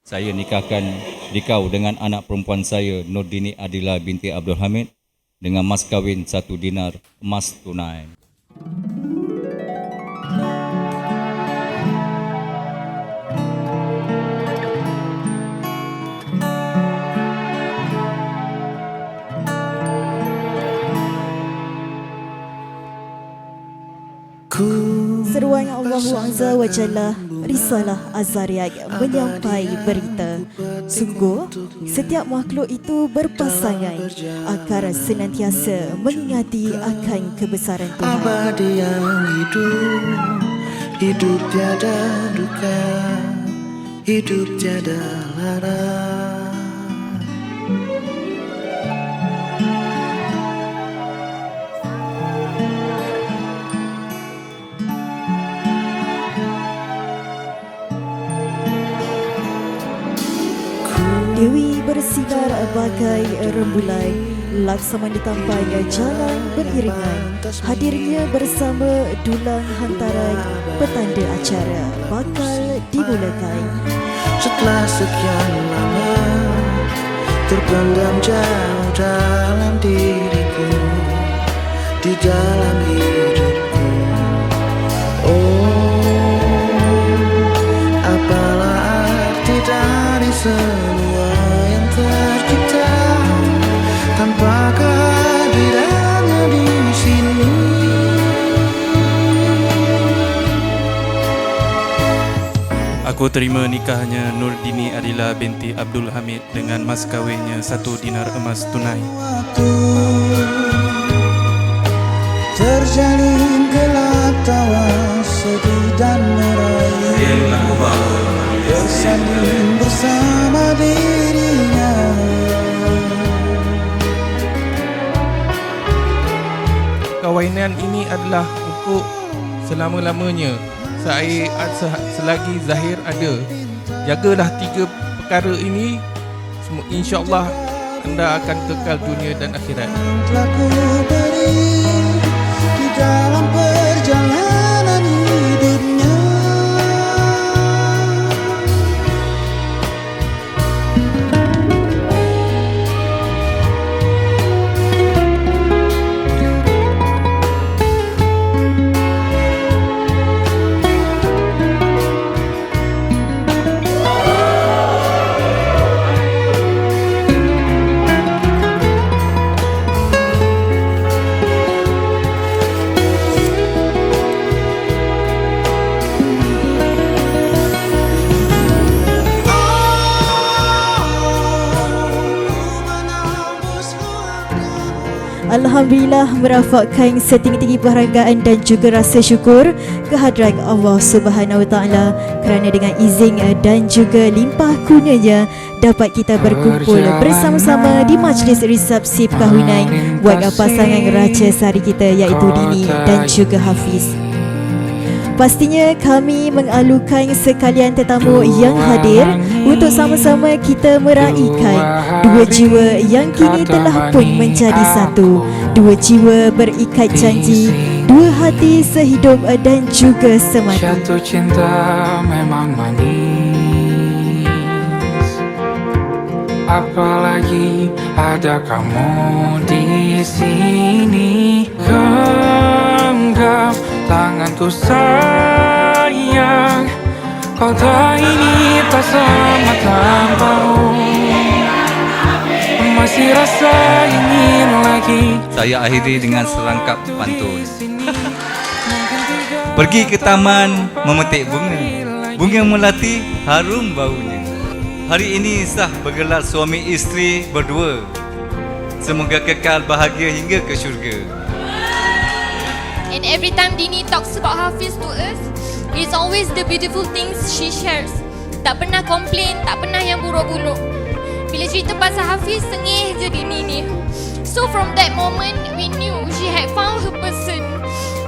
Saya nikahkan dikau dengan anak perempuan saya, Nurdini Adila binti Abdul Hamid, dengan mas kahwin 1 dinar emas tunai. Seruan Allahu Azza wa Jalla, Risalah Azariah menyampai berita. Sungguh, setiap makhluk itu berpasangan agar senantiasa mengingati akan kebesaran Tuhan. Abadi yang hidup, hidup tiada duka, hidup tiada lara. Dewi bersinar bagai rembulan, Laksamana tampai jalan beriringan. Hadirnya bersama dulang hantaran, petanda acara bakal dimulakan. Setelah sekian lama terpendam jauh dalam diriku, di dalam hidupku. Oh, apalah arti dari semua yang tercipta tanpa kehadirannya di sini. Aku terima nikahnya Nurdini Adila binti Abdul Hamid dengan mas kahwinnya 1 dinar emas tunai. Waktu terjalin gelap tawa, sedih dan meraih, bersanding bersama dirinya. Kawinan ini adalah untuk selama-lamanya. Selagi Zahir ada, jagalah 3 perkara ini, insya-Allah anda akan kekal dunia dan akhirat. Telah ku beri di dalam perjalanan hidupnya. Alhamdulillah, merafakkan setinggi-tinggi penghargaan dan juga rasa syukur kehadrat Allah Subhanahu Wa Taala kerana dengan izin dan juga limpah kurnianya dapat kita berkumpul bersama-sama di majlis resepsi perkahwinan buat pasangan raja sari kita iaitu Dini dan juga Hafiz. Pastinya kami mengalukan sekalian tetamu yang hadir untuk sama-sama kita meraihkan 2 jiwa yang kini telah pun menjadi satu. 2 jiwa berikat janji, 2 hati sehidup dan juga semati. Jatuh cinta memang manis, apalagi ada kamu di sini. Genggam tanganku sayang, kau tak ini tak sama tanpamu. Masih rasa ingin lagi. Saya akhiri dengan serangkap pantun. Pergi ke taman memetik bunga, bunga melati harum baunya. Hari ini sah bergelar suami isteri berdua. Semoga kekal bahagia hingga ke syurga. And every time Dini talks about Hafiz to us, it's always the beautiful things she shares. Tak pernah komplain, tak pernah yang buruk-buruk. Bila cerita pasal Hafiz, sengih je Dini ni. So from that moment, we knew she had found her person.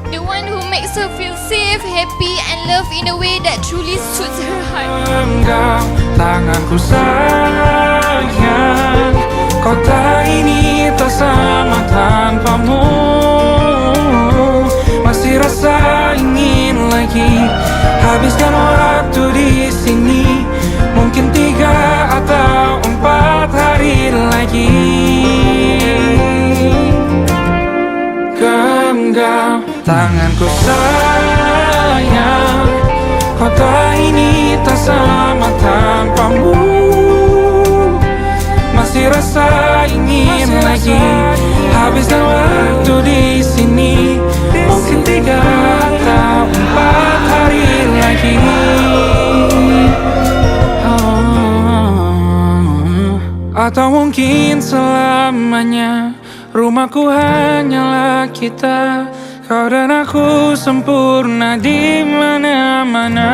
The one who makes her feel safe, happy and loved in a way that truly suits her heart. Genggam tanganku sayang, kau tak ini tak sama tanpamu. Masih rasa ingin lagi habiskan waktu di sini. Mungkin 3 tanpamu. Masih rasa ingin lagi habiskan waktu di sini. Mungkin 3 atau 4 hari lagi. Atau mungkin selamanya. Rumahku hanyalah kita, kau dan aku sempurna di mana-mana.